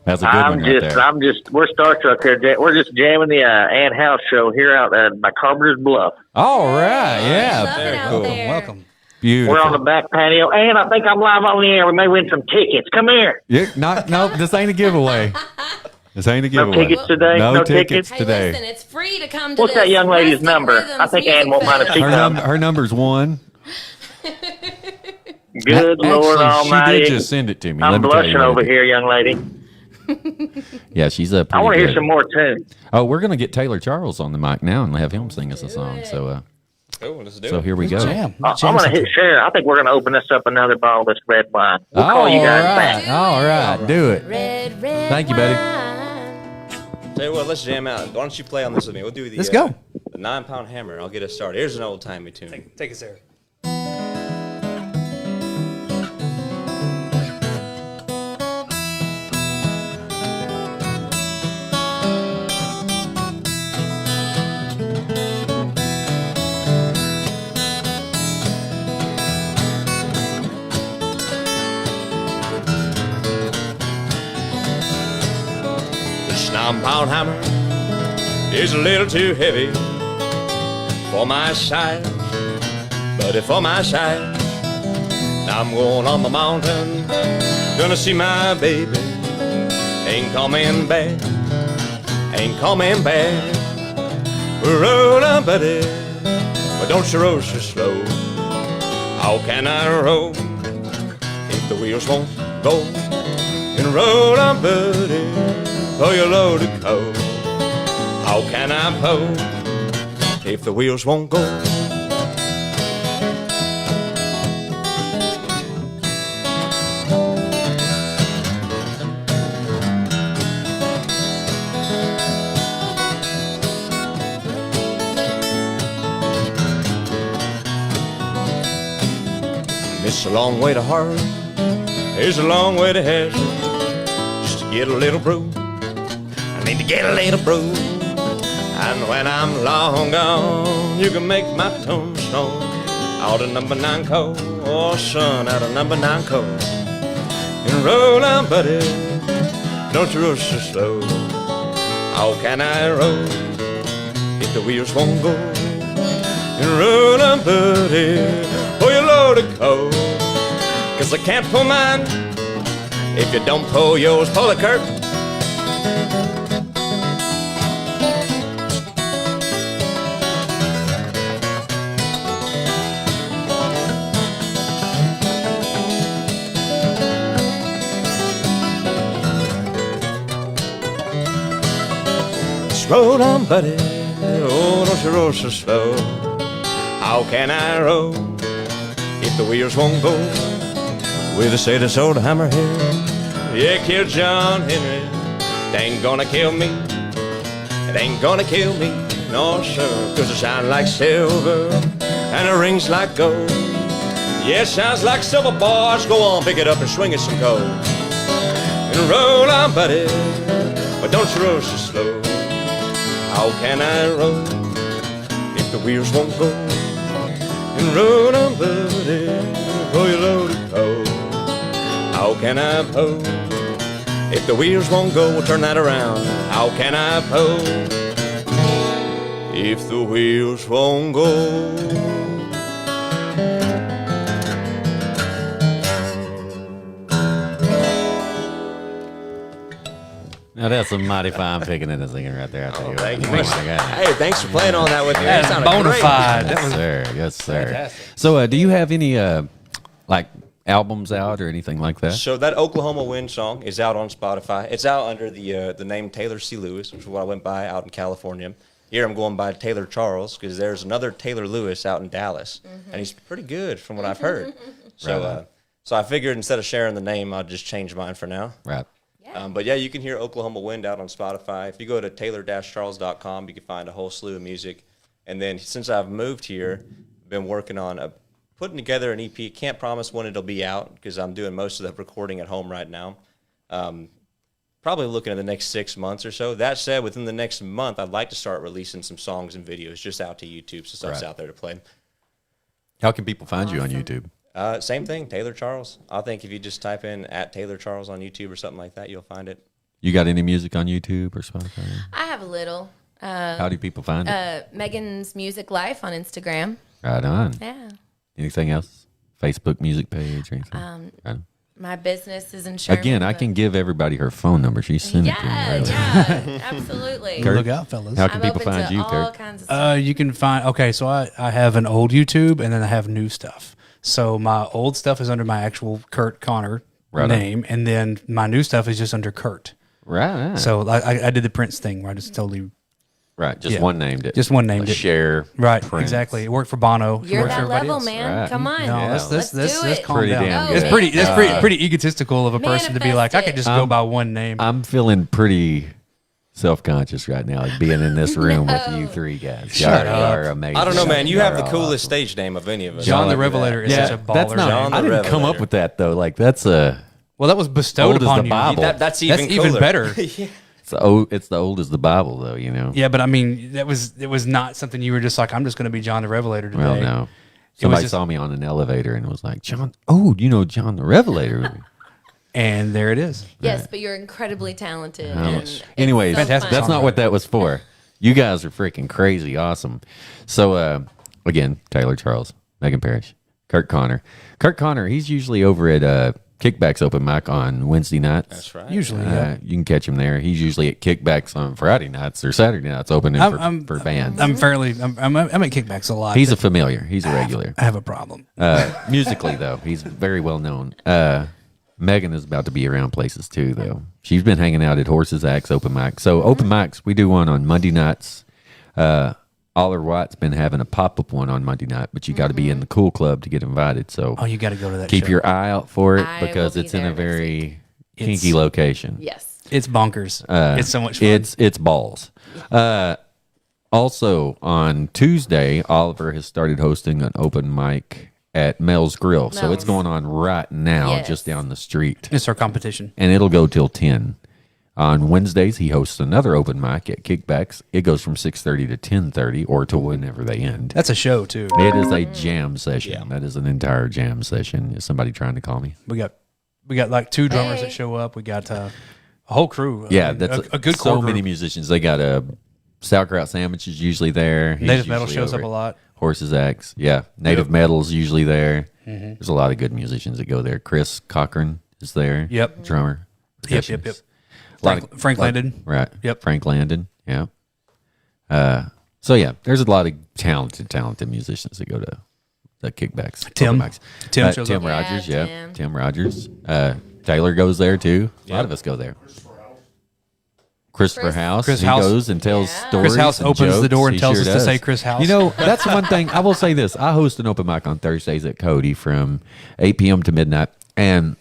That's a good one right there. We're starstruck here. We're just jamming the Ann House show here out by Carpenter's Bluff. All right, yeah. Love it out there. Welcome. Beautiful. We're on the back patio, and I think I'm live on the air. We may win some tickets. Come here. Yeah, no, this ain't a giveaway. This ain't a No giveaway. tickets today? No, No tickets tickets? Hey, today. listen, it's free to come to What's this that young lady's Rustic number? Rhythms I think Music Ann won't mind if she Fest. Her number's 1. Good Lord Actually, she Almighty. did just send it to me. I'm Let me tell you blushing what it over is. here, young lady. Yeah, she's up. I want to hear some more tunes. Oh, we're gonna get Taylor Charles on the mic now and have him sing us a song. So, Cool, let's do so it. here we go. Jam. I'm going to hit share. I think we're going to open this up another bottle of this red wine. We'll call you guys back. All right, do it. Red, red Thank you, buddy. wine. Tell you what, let's jam out. Why don't you play on this with me? We'll do the Let's go. The 9-pound hammer. I'll get us started. Here's an old timey tune. Take it, Sarah. This 9-pound hammer is a little too heavy for my size, but for my size. Now I'm going on the mountain, gonna see my baby. Ain't coming back, ain't coming back. Roll on, buddy, but don't you roll so slow. How can I roll if the wheels won't go? And roll on, buddy, for your load of coal. How can I pull if the wheels won't go? It's a long way to Harlem, it's a long way to Hazard, just to get a little brew. I need to get a little brew. And when I'm long gone, you can make my tombstone out of number 9 coal. Oh, son, out of number 9 coal. And roll on, buddy, don't you roll so slow. How can I roll if the wheels won't go? And roll on, buddy, for your load of coal. 'Cause I can't pull mine if you don't pull yours. Pull it, Kurt. Just roll on, buddy. Oh, don't you roll so slow. How can I roll if the wheels won't go? With a set of soda hammerhead. Yeah, kill John Henry. It ain't gonna kill me. It ain't gonna kill me. No, sir. 'Cause it shines like silver and it rings like gold. Yeah, it shines like silver, boys. Go on, pick it up and swing it some gold. And roll on, buddy. But don't you roll so slow. How can I roll if the wheels won't go? And roll on, buddy, pull your loaded coat. How can I pull if the wheels won't go? We'll turn that around. How can I pull if the wheels won't go? Now that's a mighty fine picking and singing right there. I tell you what. Thank you. Oh my God. Hey, thanks for playing on that with me. That That's sounded bona great. fide. That Yes, was sir. Yes, sir. Fantastic. So, do you have any like albums out or anything like that? So that Oklahoma Wind song is out on Spotify. It's out under the name Taylor C. Lewis, which is what I went by out in California. Here I'm going by Taylor Charles because there's another Taylor Lewis out in Dallas, and he's pretty good from what I've heard. So, so I figured instead of sharing the name, I'll just change mine for now. Right. But yeah, you can hear Oklahoma Wind out on Spotify. If you go to taylor-charles.com, you can find a whole slew of music. And then since I've moved here, I've been working on putting together an EP. Can't promise when it'll be out because I'm doing most of the recording at home right now. Probably looking at the next 6 months or so. That said, within the next month, I'd like to start releasing some songs and videos just out to YouTube so stuff's out there to play. How can people find you on YouTube? Same thing, Taylor Charles. I think if you just type in @Taylor Charles on YouTube or something like that, you'll find it. You got any music on YouTube or Spotify? I have a little. How do people find it? Megan's Music Life on Instagram. Right on. Yeah. Anything else? Facebook music page or anything? Right on. My business is in Sherman. Again, I can give everybody her phone number. She sent it to me. Right Yeah, absolutely. Kurt? look out, fellas. How can I'm people open find to you, all Kurt? kinds of stuff. You can find, okay, so I have an old YouTube and then I have new stuff. So my old stuff is under my actual Kirt Connor name, and then my new stuff is just under Kirt. Right on. So I did the Prince thing where I just totally, Right, just Yeah. one named it. Just one named it. Share. right, Prince. exactly. It worked for Bono. It You're worked for that everybody level, else. man. Right. Come on. No, Yeah. Let's do it. calm Pretty down. damn good. It's pretty egotistical of a person to be like, I Manifest could just it. go by one name. I'm feeling pretty self-conscious right now, like being in this room with you three guys. Shut Y'all up. are amazing. I don't know, man. You Y'all have the are coolest awesome. stage name of any of us. Jon the I like Revelator that. is such a baller that's not. name. Jon I the didn't come up Revelator. with that though. Like that's a. Well, that was bestowed Old as upon the you. Bible. That's even That's even cooler. better. It's the old as the Bible though. You know. Yeah, but I mean, it was not something you were just like, I'm just going to be Jon the Revelator today. Well, no. was Somebody just- saw me on an elevator and was like, "John, oh, you know Jon the Revelator." And there it is. Yes, but you're incredibly talented. Oh. And it's Anyways, so Fantastic fun. that's not what that was for. You guys are freaking crazy awesome. So, again, Taylor Charles, Megan Parrish, Kirt Connor. Kirt Connor, he's usually over at Kickbacks Open Mic on Wednesday nights. That's right. Usually, yeah. You can catch him there. He's usually at Kickbacks on Friday nights or Saturday nights opening for bands. I'm at kickbacks a lot. He's a familiar. He's a regular. I have a problem. Musically, though, he's very well known. Megan is about to be around places, too, though. She's been hanging out at Horses Axe Open Mic. So, open mics, we do one on Monday nights. Aller White's been having a pop-up one on Monday night, but you got to be in the Cool Club to get invited. So, Oh, you got to go to that keep show. your eye out for it I will because be it's in there a next very It's- kinky location. Yes. It's bonkers. It's so much fun. It's balls. Also on Tuesday, Oliver has started hosting an open mic at Mel's Grill. So it's Mel's. going on right now, Yes. just down the street, It's our competition. and it'll go till 10. On Wednesdays, he hosts another open mic at Kickbacks. It goes from 6:30 to 10:30, or to whenever they end. That's a show too. It is a jam session. That is an entire jam session. Is somebody trying to call me? We got like 2 drummers Hey. that show up. We got a whole crew. Yeah, I mean, that's a good so core many group. musicians. They got a sauerkraut sandwich is usually there. He's Native Metal usually shows up over a at lot. Horses Axe, yeah. Native Yep. Metal's usually there. There's a lot of good musicians that go there. Chris Cochran is there. Yep. Drummer. Yep. percussionist. A lot of- Frank lot- Landon. Right. Yep. Frank Landon. Yeah. So yeah, there's a lot of talented musicians that go to the Kickbacks. Tim. open mics. Tim shows Tim up. Rogers. Yeah, Yeah. Tim. Tim Rogers. Taylor goes there too. A lot of us go there. Christopher House. Chris he House. goes and tells Yeah. stories. Chris House and opens the jokes. door and He tells sure us to does. say Chris House. You know, that's one thing. I will say this. I host an open mic on Thursdays at Cody from 8 p.m. to midnight. And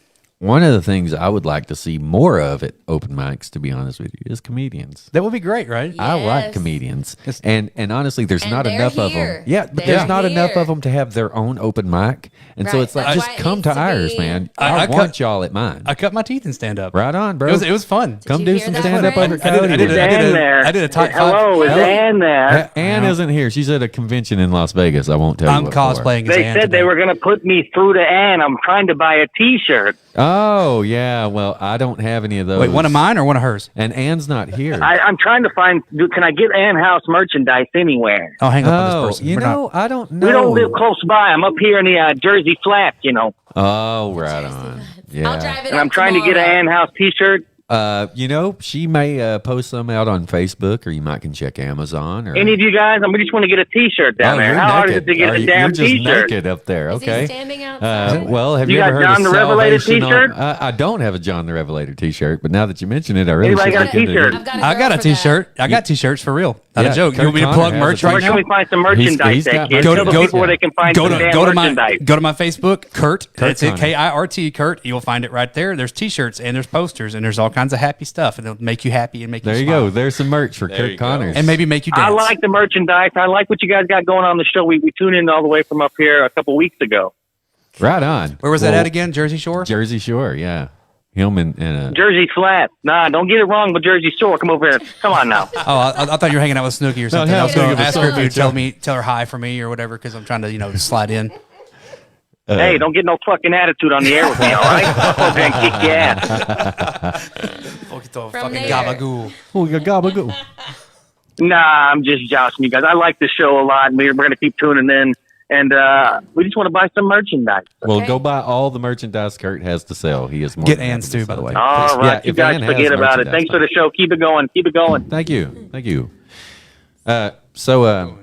one of the things I would like to see more of at open mics, to be honest with you, is comedians. That would be great, right? I like Yes. comedians, and honestly, there's And not they're enough of here. them. Yeah, but They're there's not enough here. of them to have their own open mic, and so Right. it's like That's just why it come needs to to ours, be- man. I I, cut- want y'all at mine. I cut my teeth in stand up. Right on, bro. It was fun. Did Come you do hear some that, stand up friend? over Coyote. I did Ann I did a tight Hello, is Ann there? Ann isn't here. She's at a convention in Las Vegas. I won't tell you. I'm what for. cosplaying as They Ann said today. they were going to put me through to Ann. I'm trying to buy a T-shirt. Oh yeah. Well, I don't have any of those. Wait, one of mine or one of hers? And Ann's not here. I'm trying to find. Can I get Ann House merchandise anywhere? I'll hang up on Oh, this person. you We're not- know, I don't know. We don't live close by. I'm up here in the Jersey Flats, you know. Oh, right on. Yeah. I'll drive it And I'm up trying to get an tomorrow. Ann House T-shirt. You know, she may post some out on Facebook, or you might can check Amazon. Or Any of you guys? We just want to get a T-shirt down there. you're How hard is naked. it to get Oh, a damn you're just T-shirt? naked up there. Is he Okay. standing outside? Well, have You you, got ever heard Jon of the Revelator Salvation T-shirt? I don't have a Jon the Revelator T-shirt, but now that you mention it, I really Anybody should got look a into T-shirt? it. I've got I got a girl for that. T-shirt. I got T-shirts for real. Not Yeah, a joke. Kirt You want me to Connor plug has merch a right Where now? can we find some merchandise? he's got at, kid? merch. Tell the people where they can find go some to damn go to my merchandise. go to my Facebook, Kirt. It's Connor. Kirt, Kurt. You'll find it right there. There's T-shirts and there's posters and there's all kinds of happy stuff, and it'll make you happy and make There you you smile. go. There's some merch for There Kirt you go. Connors. and maybe make you dance. I like the merchandise. I like what you guys got going on the show. We tuned in all the way from up here a couple weeks ago. Right on. Where was that Well, at again? Jersey Shore. Jersey Shore, yeah. Him and Jersey Flat. Nah, don't get it wrong with Jersey Shore. Come over here. Come on now. Oh, I thought you were hanging out with Snooki or something. hell I was going no. to ask her if Snooki, you'd tell her hi for me or whatever, because I'm trying to slide in. Hey, don't get no fucking attitude on the air with me, all right? I'll come over here and kick your ass. From there. Gabagool. oh, gabagoo. Nah, I'm just joshing you guys. I like the show a lot, and we're going to keep tuning in. And we just want to buy some merchandise. Well, Okay. go buy all the merchandise Kurt has to sell. He is more Get than Ann's happy to too, by the sell way. it. All right, Yeah, you if guys Ann has forget about it. merchandise, Thanks for the show. Keep it going. Keep it going. Thank you. Thank you. So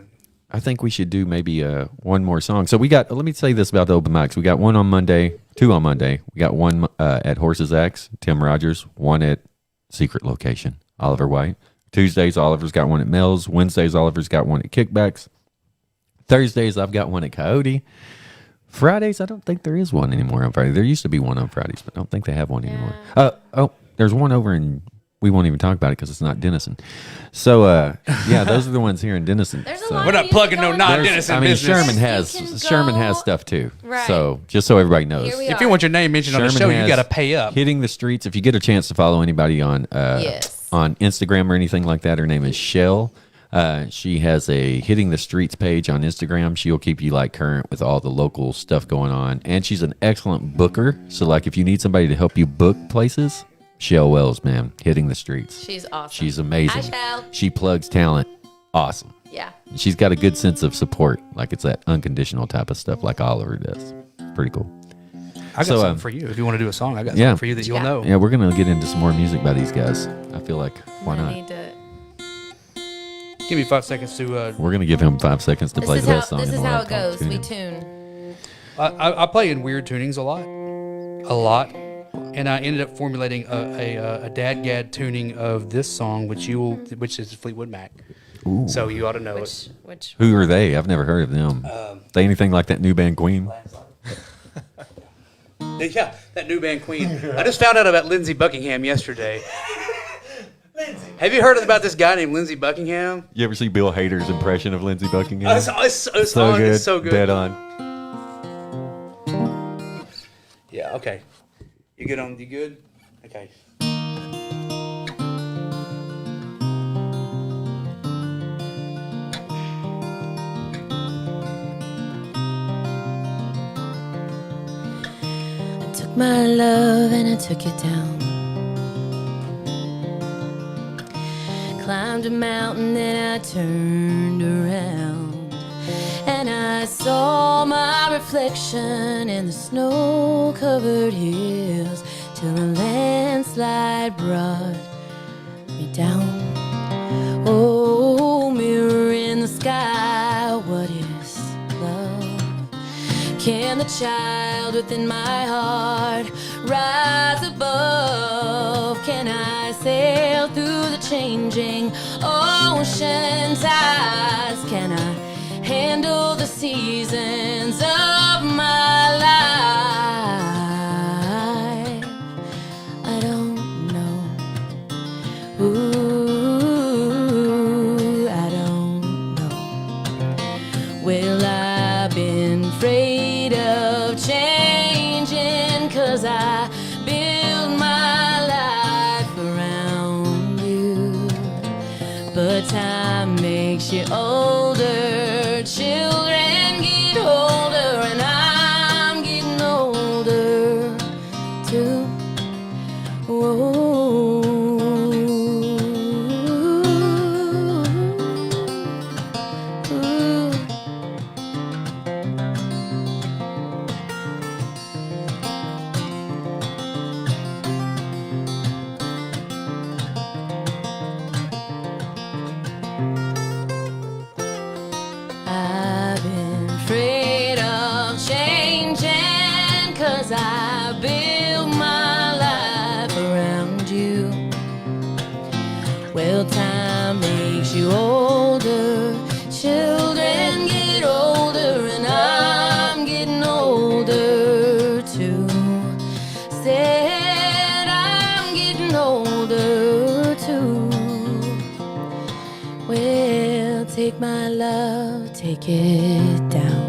I think we should do maybe one more song. So we got, let me say this about the open mics. We got one on Monday, two on Monday. We got one at Horses X, Tim Rogers, one at Secret Location, Oliver White. Tuesdays, Oliver's got one at Mills. Wednesdays, Oliver's got one at Kickbacks. Thursdays, I've got one at Coyote. Fridays, I don't think there is one anymore on Friday. There used to be one on Fridays, but I don't think they have one anymore. There's one over in, we won't even talk about it because it's not Denison. So, yeah, those are the ones here in Denison. There's a So- lot We're of not music plugging no going non- on. Denison I mean, business. Sherman You has can Sherman has go- stuff too. Right. So just so everybody knows, Here we If are. you want your name mentioned on the show, you has got to pay up. Hitting the Streets. If you get a chance to follow anybody on Yes. on Instagram or anything like that, her name is Shell. She has a Hitting the Streets page on Instagram. She'll keep you like current with all the local stuff going on, and she's an excellent booker. So like if you need somebody to help you book places, Shell Wells, man, Hitting the Streets. She's awesome. She's amazing. Hi, Shell. She plugs talent. Awesome. Yeah. She's got a good sense of support. Like it's that unconditional type of stuff like Oliver does. Pretty cool. I got So, something for you. If you want to do a song, I got yeah. something for you that you'll Yeah. know. Yeah, we're going to get into some more music by these guys. I feel like, why I not? need to. Give me 5 seconds to. We're going to give him 5 seconds to This play is the how best song this in is the how world. it goes. Tune We in. tune. I play in weird tunings a lot, and I ended up formulating a dadgad tuning of this song, which is Fleetwood Mac. Ooh. So you ought to know it. Which Who are they? I've never heard of them. They anything like that new band Queen? Yeah, that new band Queen. I just found out about Lindsey Buckingham yesterday. Have you heard about this guy named Lindsey Buckingham? You ever see Bill Hader's impression of Lindsey Buckingham? It's so on, good. It's so good. Dead on. Yeah, okay. You good on? You good? Okay. I took my love and I took it down. Climbed a mountain, then I turned around, and I saw my reflection in the snow-covered hills till a landslide brought me down. Oh, mirror in the sky, what is love? Can the child within my heart rise above? Can I sail through the changing ocean tides? Can I handle the seasons of my life? but time makes you older. Children get older, and I'm getting older too. Whoa. I've been afraid of changing, 'cause I built my life around you. Well, time makes you older. Children get older, and I'm getting older too. Said I'm getting older too. Well, take my love, take it down.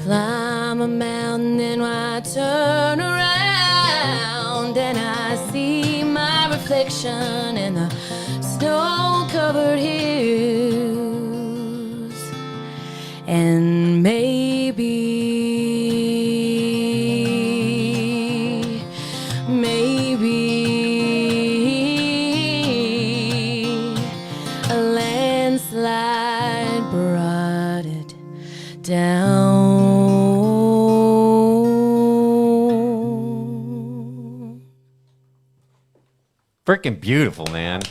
Climb a mountain, and I turn around, and I see my reflection in the snow-covered hills. And maybe a landslide brought it down. Freaking beautiful, man.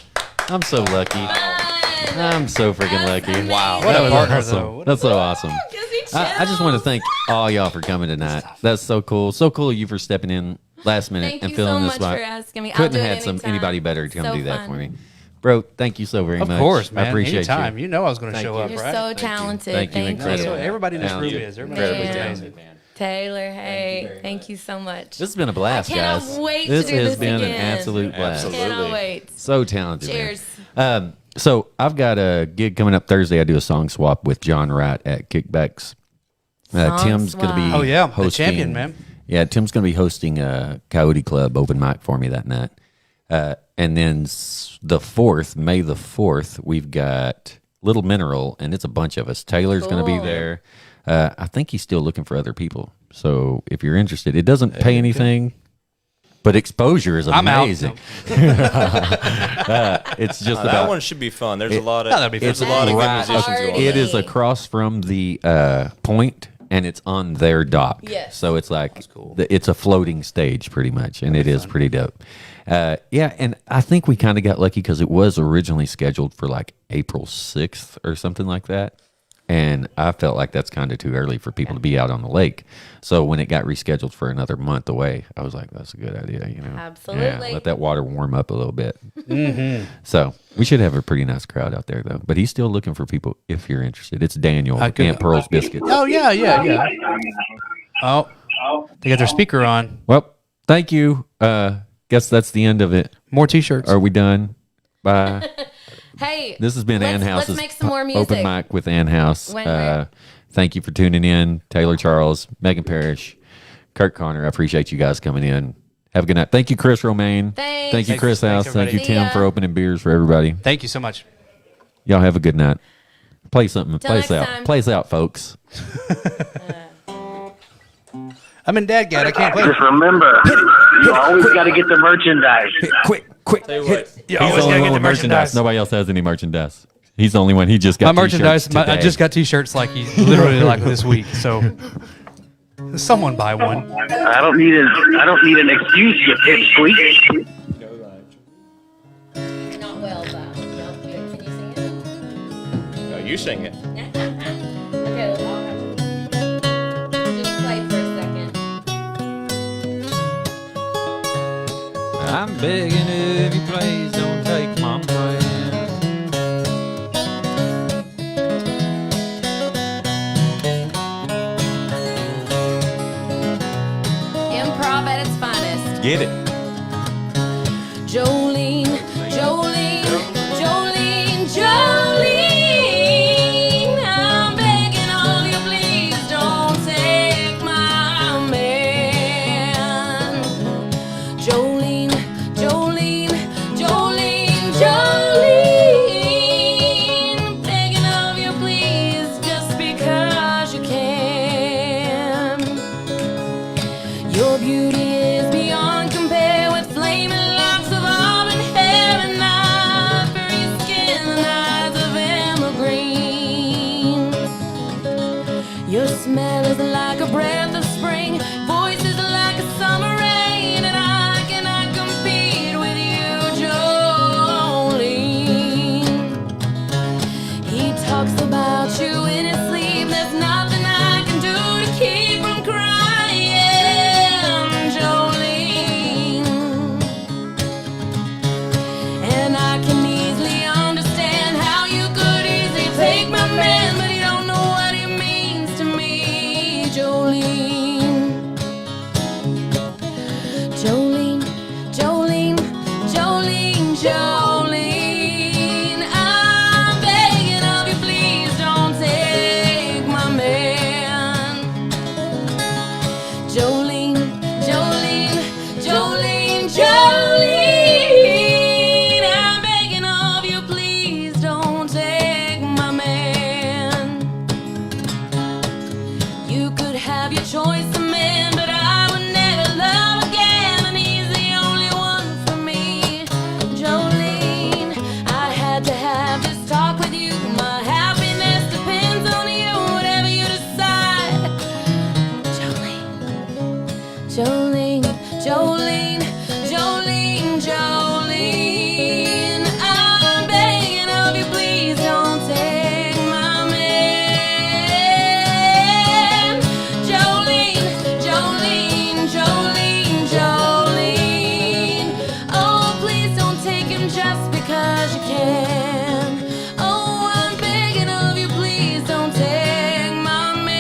I'm so lucky. I'm so freaking lucky. Wow. That What a was partner, awesome. though. That's so awesome. I just want to thank all y'all for coming tonight. That's so cool. So cool of you for stepping in last minute Thank and you filling so this much spot. for asking me. I'll Couldn't do have it had anytime. anybody better to come So do that fun. for me. Bro, thank you so very Of much. course, man. I appreciate Anytime. you. You know I was going to Thank show you. up, You're right? so talented. Thank you. Thank That's Incredible. what everybody in this Thank room you. is. Everybody's Man. amazing. Taylor, hey, thank you so much. This has been a blast, I cannot guys. wait to this do has this been again. an absolute blast. Cannot wait. So talented. Cheers. Man. So I've got a gig coming up Thursday. I do a song swap with John Wright at Kickbacks. Song Tim's going to be swap. Oh, yeah, the hosting, champion, man. Yeah, Tim's going to be hosting a Coyote Club open mic for me that night. And then the 4th, May the 4th, we've got Little Mineral, and it's a bunch of us. Taylor's going to be Cool. there. I think he's still looking for other people. So if you're interested, it doesn't pay anything, but exposure is I'm out. amazing. It's just that about one should be fun. There's a lot of that'd be there's a fun. lot of good Right. musicians Party. going it there. is across from the point, and it's on their dock. Yes. So it's like cool. it's a floating stage pretty much, and it is pretty dope. Yeah, and I think we kind of got lucky because it was originally scheduled for like April 6th or something like that. And I felt like that's kind of too early for people to be out on the lake. So when it got rescheduled for another month away, I was like, that's a good idea, you know? Absolutely. Yeah, let that water warm up a little bit. So we should have a pretty nice crowd out there, though. But he's still looking for people if you're interested. It's Daniel, I could- Aunt Pearl's Biscuits. Oh, yeah. Oh, they got their speaker on. Well, thank you. Guess that's the end of it. More T-shirts. Are we done? Bye. Hey, This has been Ann House's Let's make some more music. open mic with Ann House. When we're- Thank you for tuning in. Taylor Charles, Megan Parrish, Kirt Connor. I appreciate you guys coming in. Have a good night. Thank you, Chris Romaine. Thanks. Thank you, Thanks. Chris Thanks, House. Thank you, everybody. See Tim, ya. for opening beers for everybody. Thank you so much. Y'all have a good night. Play something. Till Play us next out. time. Play us out, folks. I'm in Dadgad. I can't play. Just remember, you always got to get the merchandise. Quick. Tell you what, You He's always the only gotta one get the with merchandise. Nobody else has any merchandise. He's the only one. He just got My merchandise. t-shirts I today. just got T-shirts like literally like this week. So someone buy one. I don't need an excuse, you pipsqueak. Not well, though. No, can you sing it? no, you sing it. Okay, well, I'll have to just play for a second. I'm begging if you please don't take my friend. Improv at its finest. Get it. Jolene, Jolene, Jolene, Jolene. I'm begging of you, please don't take my man. Jolene, Jolene, Jolene, Jolene. I can easily understand how you could easily take my man, but you don't know what it means to me, Jolene. Jolene, Jolene, Jolene, Jolene. I'm begging of you, please don't take my man. Jolene, Jolene, Jolene, Jolene. I'm begging of you, please don't take my man. You could have your choice of man, but I would never love again, and he's the only one for me. Jolene, I had to have this talk with you. My happiness depends on you, whatever you decide. Jolene, Jolene, Jolene, Jolene. I'm begging of you, please don't take my man. Jolene, Jolene, Jolene, Jolene. Oh, please don't take him just because you can. Oh, I'm begging of you, please don't take my man.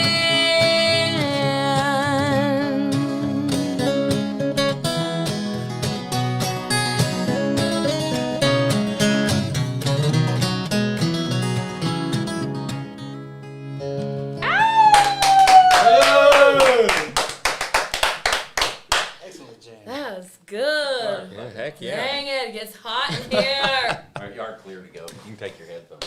That was good. Yeah, heck yeah. Dang it, it gets hot in here. All right, you are clear to go. You can take your headphones.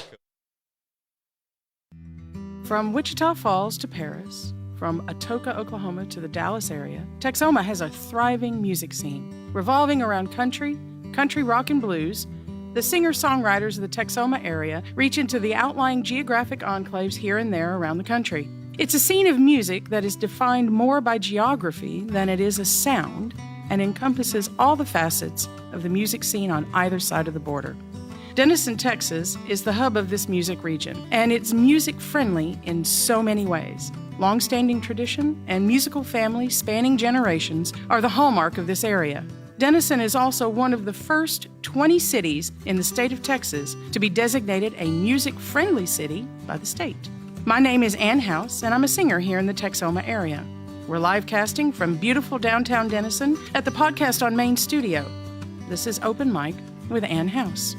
From Wichita Falls to Paris, from Atoka, Oklahoma to the Dallas area, Texoma has a thriving music scene. Revolving around country rock and blues, the singer-songwriters of the Texoma area reach into the outlying geographic enclaves here and there around the country. It's a scene of music that is defined more by geography than it is a sound, and encompasses all the facets of the music scene on either side of the border. Denison, Texas is the hub of this music region, and it's music-friendly in so many ways. Long-standing tradition and musical family spanning generations are the hallmark of this area. Denison is also one of the first 20 cities in the state of Texas to be designated a music-friendly city by the state. My name is Ann House, and I'm a singer here in the Texoma area. We're live casting from beautiful downtown Denison at the Podcast on Main studio. This is Open Mic with Ann House.